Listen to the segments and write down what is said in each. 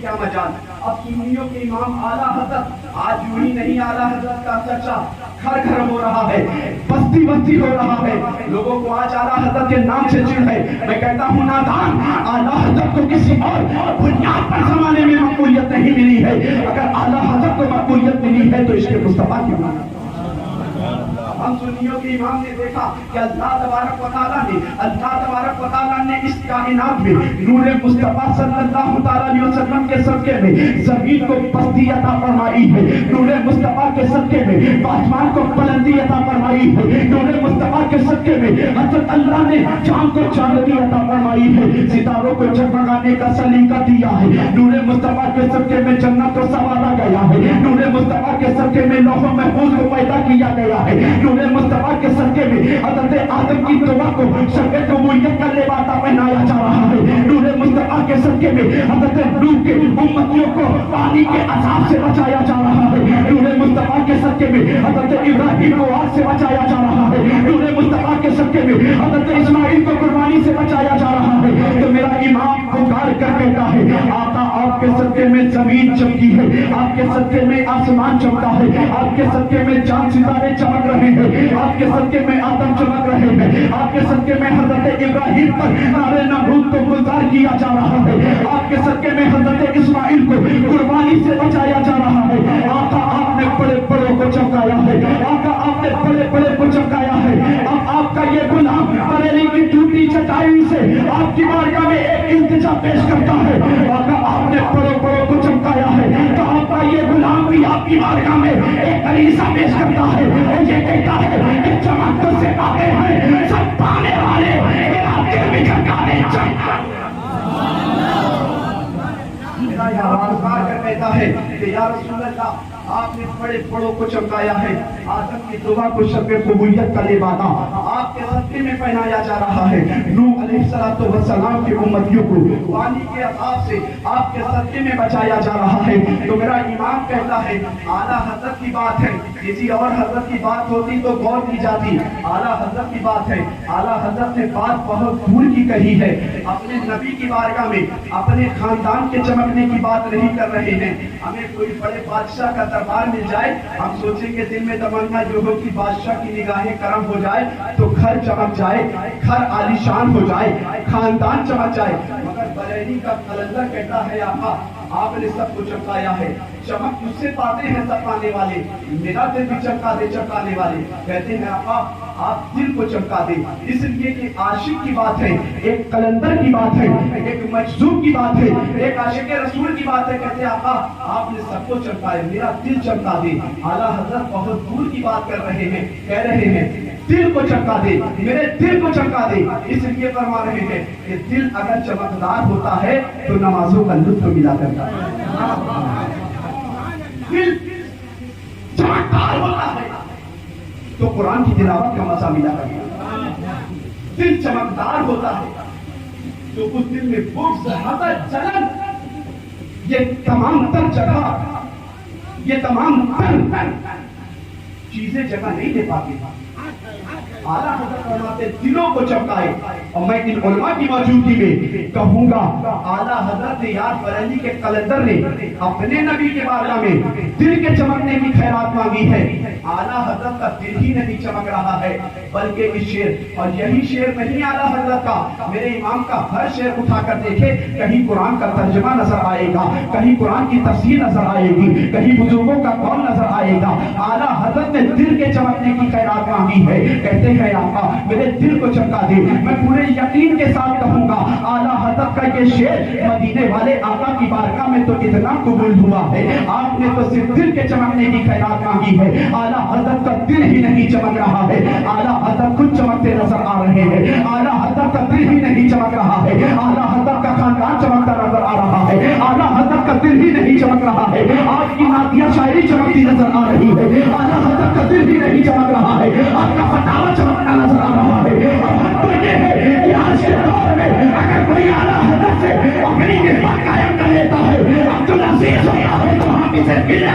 کیا مجال. اب سنیوں کے امام اعلیٰ حضرت آج یوں ہی نہیں اعلیٰ حضرت کا چرچا گھر گھر ہو رہا ہے, بستی بستی ہو رہا ہے. لوگوں کو آج اعلیٰ حضرت کے نام سے چڑ ہے. میں کہتا ہوں نادان, اعلیٰ حضرت کو کسی اور بنیاد پر زمانے میں مقبولیت نہیں ملی ہے. اگر اعلیٰ حضرت کو مقبولیت ملی ہے تو اس کے مصطفیٰ کی مانا. ہم سنیوں کے امام نے دیکھا کہ اللہ تبارک و تعالیٰ نے اس کائنات میں نور مصطفیٰ صلی اللہ علیہ وسلم کے صدقے میں زمین کو پستی عطا فرمائی ہے. نور مصطفیٰ کے صدقے میں آسمان کو بلندی عطا فرمائی ہے. نور مصطفیٰ کے صدقے میں حضرت اللہ نے چاند کو چاندنی عطا فرمائی ہے. ستاروں کو جگمگانے کا سلیقہ دیا ہے. نور مصطفیٰ کے صدقے میں جنت کو سنوارا گیا ہے. نور مصطفیٰ کے صدقے میں لوح محفوظ کو پیدا کیا گیا ہے. نور مصطفیٰ کے صدقے میں حضرت آدم کی دعا کو شرف قبولیت کا لباس پہنایا جا رہا ہے. نور مصطفیٰ کے صدقے میں حضرت نوح کے امتیوں کو پانی کے عذاب سے بچایا جا رہا ہے. نور مصطفیٰ کے صدقے میں حضرت ابراہیم کو آگ سے بچایا جا رہا ہے. نور مصطفیٰ کے صدقے میں حضرت اسماعیل کو قربانی سے بچایا جا رہا ہے. تو میرا امام پکار کر کہتا ہے آقا آپ کے صدقے میں زمین چمکی ہے, آپ کے صدقے میں آسمان چمکا ہے, آپ کے صدقے میں چاند ستارے چمک رہے ہیں, آپ کے صدقے میں آدم چمک رہے ہیں, آپ کے صدقے میں حضرت ابراہیم پر نار نمرود کو گلزار کیا جا رہا ہے, آپ کے صدقے میں حضرت اسماعیل کو قربانی سے بچایا جا رہا ہے. آقا آپ نے بڑے بڑوں کو چمکایا ہے, آقا آپ نے بڑے بڑے کو چمکایا ہے. اب آپ کا یہ غلام بریلی کی ٹوٹی چٹائی سے آپ کی بارگاہ میں ایک التجا پیش کرتا ہے. آقا آپ نے بڑے بڑوں کو چمکایا ہے, تو آپ کا یہ غلام بھی آپ کی بارگاہ میں ایک عریضہ پیش کرتا ہے اور یہ کہتا ہے کہ چمک تو سے آتے ہیں سب پانے والے علاقے میں چمکانے چمکا. میرا یہ آواز کہا کر کہتا ہے کہ یا رسول اللہ آپ نے بڑے بڑوں کو چمکایا ہے. آدم کی دعا کو شرف قبولیت کا لبادہ آپ کے صدقے میں پہنایا جا رہا ہے. نوح علیہ السلام کے امتیوں کو پانی کے عذاب سے آپ کے صدقے میں بچایا جا رہا ہے. تو میرا امام کہتا ہے اعلیٰ حضرت کی بات ہے, کسی اور حضرت کی بات ہوتی تو غور کی جاتی. اعلیٰ حضرت کی بات ہے, اعلیٰ حضرت نے بات بہت دور کی کہی ہے. اپنے نبی کی بارگاہ میں اپنے خاندان کے چمکنے کی بات نہیں کر رہے ہیں. ہمیں کوئی بڑے بادشاہ کا دربار مل جائے, ہم سوچیں کہ دل میں تمنا جو ہو کہ بادشاہ کی نگاہیں کرم ہو جائے تو گھر چمک جائے, گھر عالیشان ہو جائے, خاندان چمک جائے. مگر بریلی کا قلندر کہتا ہے آقا آپ نے سب کو چمکایا ہے, چمک مجھ سے پاتے ہیں سب پانے والے, میرا دل بھی چمکا دے چمکانے والے. کہتے ہیں آقا آپ دل کو چمکا دے, اس لیے کہ عاشق کی بات ہے, ایک قلندر کی بات ہے, ایک مجذوب کی بات ہے, ایک عاشق رسول کی بات ہے. کہتے ہیں آقا آپ نے سب کو چمکایا, میرا دل چمکا دے. اعلیٰ حضرت بہت دور کی بات کر رہے ہیں, کہہ رہے ہیں دل کو چمکا دے, میرے دل کو چمکا دے. اس لیے فرما رہے ہیں کہ دل اگر چمکدار ہوتا ہے تو نمازوں کا لطف ملا کرتا ہے. دل چمکدار ہوتا ہے تو قرآن کی تلاوت کا مزہ ملا کرتا ہے. دل چمکدار ہوتا ہے تو اس دل میں بغض, حسد, جلن, یہ تمام تر جگہ, یہ تمام تر چیزیں جگہ نہیں دے پاتی. اعلیٰ حضرت فرماتے دلوں کو چمکائے. اور میں ان علماء کی موجودگی میں کہوں گا اعلیٰ حضرت یاد بریلی کے قلندر نے اپنے نبی کے بارگاہ میں دل کے چمکنے کی خیرات مانگی ہے. اعلیٰ حضرت کا دل ہی نہیں چمک رہا ہے بلکہ اس شعر, اور یہی شعر نہیں اعلیٰ حضرت کا, میرے امام کا ہر شعر اٹھا کر دیکھے, کہیں قرآن کا ترجمہ نظر آئے گا, کہیں قرآن کی تفسیر نظر آئے گی, کہیں بزرگوں کا قول نظر آئے گا. اعلیٰ حضرت نے دل کے چمکنے کی خیرات مانگی ہے. کہتے ہیں آقا میرے دل کو چمکا دے. میں پورے یقین کے ساتھ کہوں گا اعلیٰ حضرت کا یہ شعر مدینے والے آقا کی بارگاہ میں تو اتنا قبول ہوا ہے. آپ نے تو صرف دل کے چمکنے کی خیرات مانگی ہے, اعلیٰ حضرت کا دل ہی نہیں چمک رہا ہے. اعلیٰ حضرت خود چمکتے نظر آ رہے ہیں, اعلیٰ حضرت کا دل ہی نہیں چمک رہا ہے. اعلیٰ حضرت کا خاندان چمکتا نظر آ رہا ہے, اعلیٰ حضرت کا دل ہی نہیں چمک رہا ہے. آپ کی نعتیہ شاعری چمکتی نظر آ رہی ہے, اعلیٰ حضرت کا دل ہی نہیں چمک رہا ہے. آپ کا فتاوی چمکتا نظر آ رہا ہے. اور حق تو یہ ہے کہ آج کے دور میں اگر کوئی اعلیٰ حضرت سے اپنی نسبت قائم کر لیتا ہے, عبدالعزیز ہوتا ہے تو ہم اسے ملے.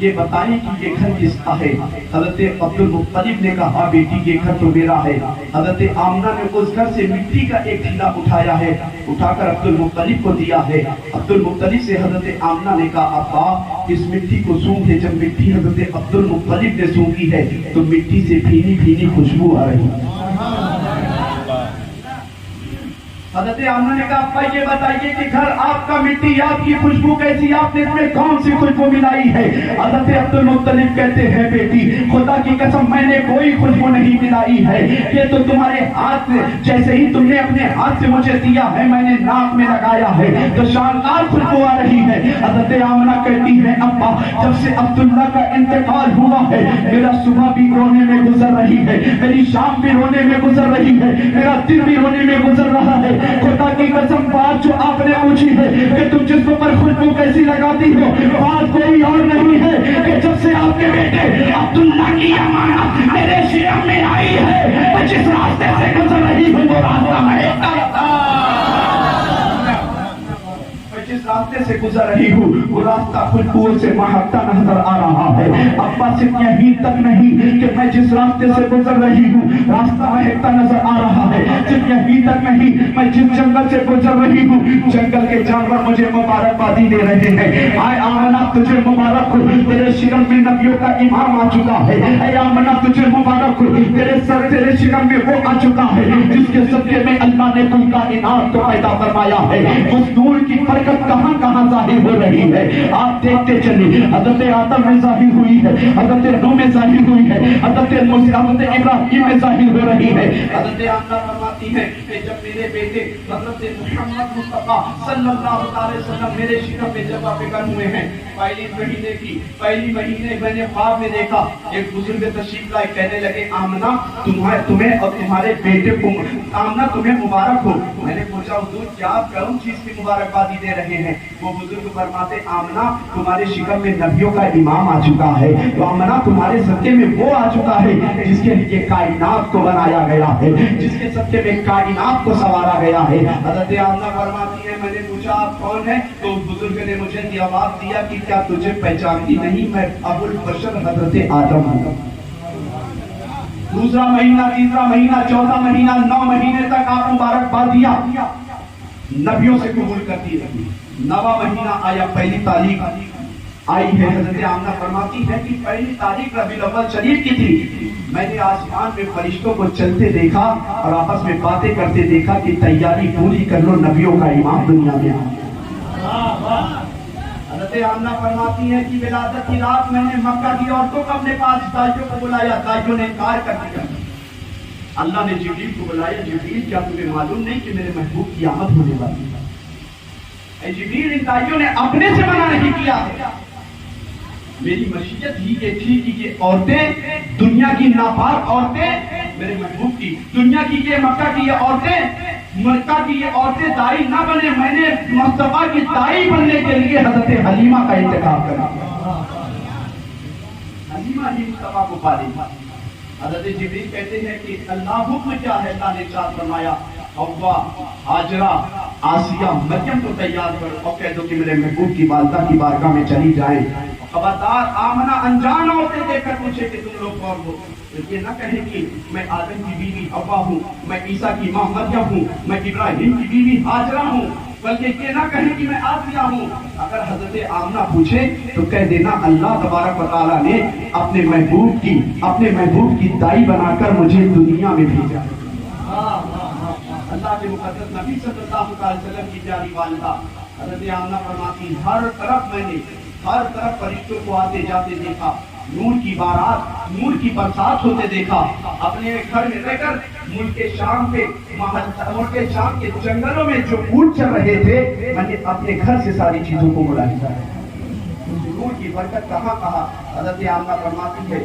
یہ بتائیں کہ یہ گھر کس کا ہے؟ حضرت عبد المطلب نے کہا بیٹی یہ گھر تو میرا ہے۔ حضرت آمنہ نے اس گھر سے مٹی کا ایک ٹھیلا اٹھایا ہے، اٹھا کر عبد المطلب کو دیا ہے۔ عبد المطلب سے حضرت آمنہ نے کہا ابا اس مٹی کو سونگھے۔ جب مٹی حضرت عبد المطلب نے سونگھی ہے تو مٹی سے بھینی بھینی خوشبو آ رہی ہے۔ حضرت آمنہ نے کہا ابا یہ بتائیے کہ گھر آپ کا، مٹی آپ کی، خوشبو کیسی، آپ نے اس میں کون سی خوشبو ملائی ہے؟ حضرت عبد المطلب کہتے ہیں بیٹی خدا کی قسم میں نے کوئی خوشبو نہیں ملائی ہے، یہ تو تمہارے ہاتھ سے، جیسے ہی تم نے اپنے ہاتھ سے مجھے دیا ہے میں نے ناک میں لگایا ہے تو شاندار خوشبو آ رہی ہے۔ حضرت آمنہ کہتی ہے ابا جب سے عبداللہ کا انتقال ہوا ہے میرا صبح بھی رونے میں گزر رہی ہے، میری شام بھی رونے میں گزر رہی ہے، میرا دن بھی رونے میں گزر رہا ہے۔ خدا کی قسم بات جو آپ نے پوچھی ہے کہ تم جسم پر خوشبو کیسی لگاتی ہو، بات کوئی اور نہیں ہے کہ جب سے آپ کے بیٹے عبداللہ کی امانت میرے شیعہ میں آئی ہے میں جس راستے سے گزر رہی ہوں وہ راستہ مہکتا رہتا، جس راستے سے گزر رہی ہوں وہ راستہ خوشبو سے مہکتا نظر آ رہا ہے۔ ابا صرف یہی تک نہیں کہ میں جس راستے سے گزر رہی ہوں راستہ مہکتا نظر آ رہا ہے، صرف یہی تک نہیں میں جس جنگل سے گزر رہی ہوں جنگل کے جانور مجھے مبارکبادی دے رہے ہیں۔ آئے آمنہ تجھے مبارک ہو، تیرے شکم میں نبیوں کا امام آ چکا ہے۔ اے آمنہ تجھے مبارک ہو، تیرے شکم میں وہ آ چکا ہے جس کے صدقے میں اللہ نے کل کائنات کو پیدا فرمایا ہے۔ اس نور کی برکت کہاں کہاں ظاہر ہو رہی ہے آپ دیکھتے چلیے۔ حضرت آدم میں ظاہر ہوئی ہے، حضرت نوح میں ظاہر ہوئی ہے، حضرت ابراہیم میں ظاہر ہو رہی ہے۔ حضرت آمنہ فرماتی ہے کہ جب میرے بیٹے حضرت محمد مصطفیٰ صلی اللہ علیہ وسلم میرے شکم میں جب فکر ہوئے ہیں، پہلی مہینے میں نے خواب میں دیکھا ایک بزرگ تشریف لائے، کہنے لگے آمنہ تمہیں اور تمہارے بیٹے کو، آمنہ تمہیں مبارک ہو۔ میں نے پوچھا حضور کیا کون چیز کی مبارکبادی دے رہے ہیں؟ وہ بزرگ فرماتے آمنہ تمہارے شکم میں نبیوں کا امام آ چکا ہے، تو آمنہ تمہارے صدقے میں وہ آ چکا ہے جس کے لیے کائنات کو بنایا گیا ہے، جس کے صدقے میں کائنات کو سنوارا گیا ہے۔ حضرت آمنہ فرماتی ہے میں نے پوچھا آپ کون ہیں؟ تو بزرگ نے مجھے جواب دیا کہ کیا تجھے پہچانتی نہیں، میں ابو البشر حضرت آدم ہوں۔ دوسرا مہینہ، تیسرا مہینہ، چوتھا مہینہ، 9 مہینے تک آپ مبارکبادیاں نبیوں سے قبول کرتی رہی۔ 9واں مہینہ آیا، پہلی تاریخ آئی ہے۔ حضرت آمنہ فرماتی ہے کہ پہلی تاریخ ربیع الاول شریف کی تھی، میں نے آسمان میں فرشتوں کو چلتے دیکھا اور آپس میں باتیں کرتے دیکھا کہ تیاری پوری کر لو نبیوں کا امام دنیا میں آیا۔ حضرت آمنہ فرماتی ہے کہ ولادت کی رات میں نے مکہ کی عورتوں کو اپنے پاس دائیوں کو بلایا، دائیوں نے انکار کر دیا۔ اللہ نے جبریل کو بلایا، جبریل کیا تمہیں معلوم نہیں کہ میرے محبوب کی آمد ہونے والی ہے؟ اے جبریل ان دائیوں نے اپنے سے منع نہیں کیا ہے، میری مشیت ہی یہ تھی کہ یہ عورتیں، دنیا کی ناپاک عورتیں میرے محبوب کی، دنیا کی یہ مکہ کی یہ عورتیں، مکہ کی یہ عورتیں دائی نہ بنے، میں نے مصطفیٰ کی دائی بننے کے لیے حضرت حلیمہ کا انتخاب کرا، حلیمہ ہی مصطفیٰ کو پالے۔ حضرت جبریل کہتے ہیں کہ اللہ حکم کیا ہے؟ اللہ نے ارشاد فرمایا حوا، ہاجرہ، آسیہ، مریم کو تیار کرو اور کہہ دو کہ میرے محبوب کی والدہ کی بارگاہ میں چلی جائیں۔ خبردار آمنہ انجان عورتیں دیکھ کر پوچھے کہ تم لوگ کون ہو؟ یہ نہ کہیں کہ میں آدم کی بیوی حوا ہوں، میں عیسیٰ کی ماں مریم ہوں، میں ابراہیم کی بیوی ہاجرہ ہوں، بلکہ یہ نہ کہیں کہ میں آسیہ ہوں۔ اگر حضرت آمنہ پوچھے تو کہہ دینا اللہ تبارک و تعالیٰ نے اپنے محبوب کی دائی بنا کر مجھے دنیا میں بھیجا۔ اللہ کے مقدس نبی صلی اللہ علیہ وسلم کی پیاری والدہ حضرت آمنہ فرماتی ہر طرف فرشتوں کو آتے جاتے دیکھا، نور کی بارات، نور کی برسات ہوتے دیکھا، اپنے گھر میں رہ کر ملک شام کے جنگلوں میں جو اونٹ چل رہے تھے میں نے اپنے گھر سے ساری چیزوں کو ملاحظہ ہے۔ نور کی برکت کہاں کہا؟ حضرت آمنہ فرماتی ہے